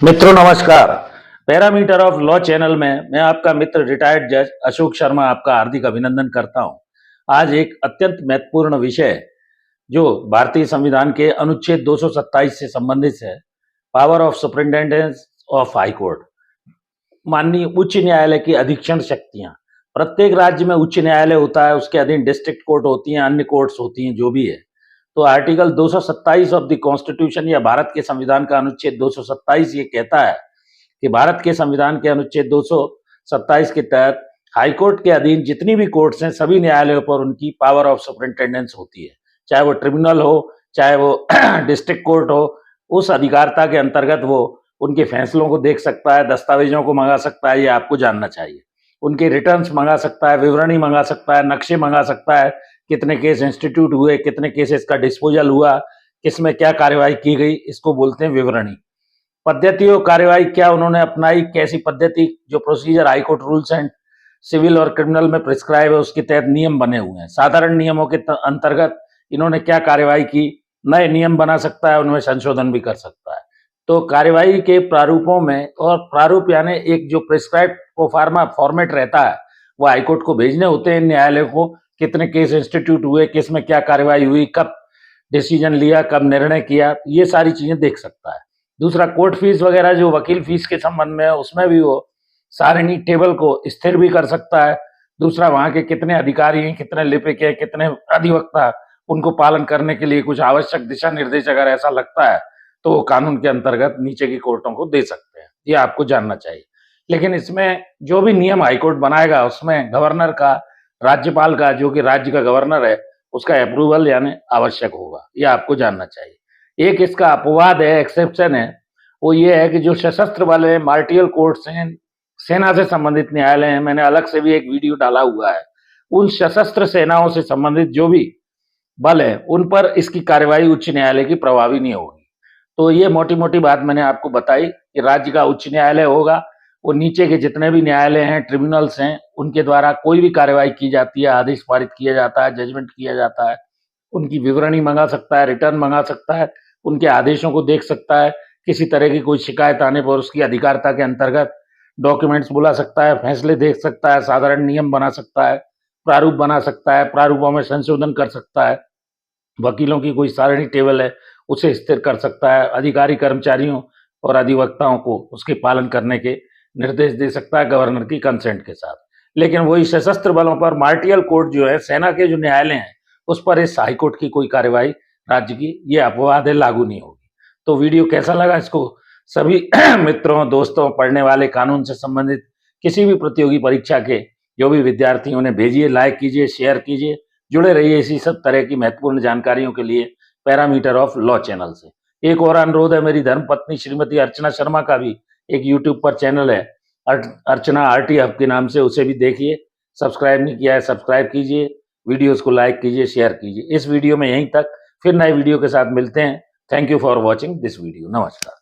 मित्रों नमस्कार। Parameter of law channel में मैं आपका मित्र रिटायर्ड जज अशोक शर्मा आपका हार्दिक अभिनंदन करता हूं। आज एक अत्यंत महत्वपूर्ण विषय जो भारतीय संविधान के अनुच्छेद 227 से संबंधित है, power of superintendence of high court. माननीय उच्च न्यायालय की अधीक्षण शक्तियां। प्रत्येक राज्य में उच्च न्यायालय होता है, उसके अधीन डिस्ट्रिक्ट कोर्ट होती हैं, अन्य कोर्ट्स होती हैं, जो भी है। तो आर्टिकल 227 ऑफ द कॉन्स्टिट्यूशन या भारत के संविधान का अनुच्छेद 227 ये कहता है कि भारत के संविधान के अनुच्छेद 227 के तहत हाईकोर्ट के अधीन जितनी भी कोर्ट्स हैं, सभी न्यायालयों पर उनकी पावर ऑफ सुपरिंटेंडेंस होती है, चाहे वो ट्रिब्यूनल हो, चाहे वो डिस्ट्रिक्ट कोर्ट हो। उस अधिकारिता के अंतर्गत वो उनके फैसलों को देख सकता है, दस्तावेजों को मंगा सकता है, ये आपको जानना चाहिए। उनके रिटर्न्स मंगा सकता है, विवरणी मंगा सकता है, नक्शे मंगा सकता है, कितने केस इंस्टीट्यूट हुए, कितने केसेस का डिस्पोजल हुआ, किसमें क्या कार्यवाही की गई, इसको बोलते हैं विवरणी। पद्धति और कार्यवाही क्या उन्होंने अपनाई, कैसी पद्धति, जो procedure high court rules and civil और क्रिमिनल में प्रिस्क्राइब है उसके तहत नियम बने हुए हैं। साधारण नियमों के अंतर्गत इन्होंने क्या कार्यवाही की, नए नियम बना सकता है, उनमें संशोधन भी कर सकता है। तो कार्यवाही के प्रारूपों में, और प्रारूप यानी एक जो प्रिस्क्राइब प्रोफार्मा फॉर्मेट रहता है, वो हाईकोर्ट को भेजने होते हैं न्यायालय को, कितने केस इंस्टीट्यूट हुए, किस में क्या कार्यवाही हुई, कब डिसीजन लिया, कब निर्णय किया, ये सारी चीजें देख सकता है। दूसरा, कोर्ट फीस वगैरह जो वकील फीस के संबंध में है, उसमें भी वो सारिणी टेबल को स्थिर भी कर सकता है। दूसरा, वहां के कितने अधिकारी हैं, कितने लिपिक हैं, कितने अधिवक्ता, उनको पालन करने के लिए कुछ आवश्यक दिशा निर्देश अगर ऐसा लगता है तो वो कानून के अंतर्गत नीचे की कोर्टों को दे सकते हैं। ये आपको जानना चाहिए। लेकिन इसमें जो भी नियम हाईकोर्ट बनाएगा उसमें गवर्नर का, राज्यपाल का, जो कि राज्य का गवर्नर है, उसका अप्रूवल यानी आवश्यक होगा। ये आपको जानना चाहिए। एक इसका अपवाद है, एक्सेप्शन है, वो ये है कि जो सशस्त्र बल है, मार्टियल कोर्ट्स हैं, सेना से संबंधित न्यायालय हैं, मैंने अलग से भी एक वीडियो डाला हुआ है। उन सशस्त्र सेनाओं से संबंधित जो भी बल है उन पर इसकी कार्यवाही उच्च न्यायालय की प्रभावी नहीं होगी। तो ये मोटी मोटी बात मैंने आपको बताई कि राज्य का उच्च न्यायालय होगा, वो नीचे के जितने भी न्यायालय हैं, ट्रिब्यूनल्स हैं, उनके द्वारा कोई भी कार्यवाही की जाती है, आदेश पारित किया जाता है, जजमेंट किया जाता है, उनकी विवरणी मंगा सकता है, रिटर्न मंगा सकता है, उनके आदेशों को देख सकता है। किसी तरह की कोई शिकायत आने पर उसकी अधिकारिता के अंतर्गत डॉक्यूमेंट्स बुला सकता है, फैसले देख सकता है, साधारण नियम बना सकता है, प्रारूप बना सकता है, प्रारूपों में संशोधन कर सकता है, वकीलों की कोई सारणी टेबल है उसे स्थिर कर सकता है, अधिकारी कर्मचारियों और अधिवक्ताओं को उसके पालन करने के निर्देश दे सकता है गवर्नर की कंसेंट के साथ। लेकिन वही सशस्त्र बलों पर मार्टियल कोर्ट जो है, सेना के जो न्यायालय हैं, उस पर इस हाईकोर्ट की कोई कार्यवाही राज्य की, ये अपवाद है, लागू नहीं होगी। तो वीडियो कैसा लगा, इसको सभी मित्रों, दोस्तों, पढ़ने वाले, कानून से संबंधित किसी भी प्रतियोगी परीक्षा के जो भी विद्यार्थी उन्हें भेजिए, लाइक कीजिए, शेयर कीजिए, जुड़े रहिए इसी सब तरह की महत्वपूर्ण जानकारियों के लिए पैरामीटर ऑफ लॉ चैनल से। एक और अनुरोध है, मेरी धर्मपत्नी श्रीमती अर्चना शर्मा का भी एक यूट्यूब पर चैनल है, अर्चना आरटी हब के नाम से, उसे भी देखिए। सब्सक्राइब नहीं किया है, सब्सक्राइब कीजिए, वीडियोस को लाइक कीजिए, शेयर कीजिए। इस वीडियो में यहीं तक, फिर नए वीडियो के साथ मिलते हैं। Thank you for watching this video. नमस्कार।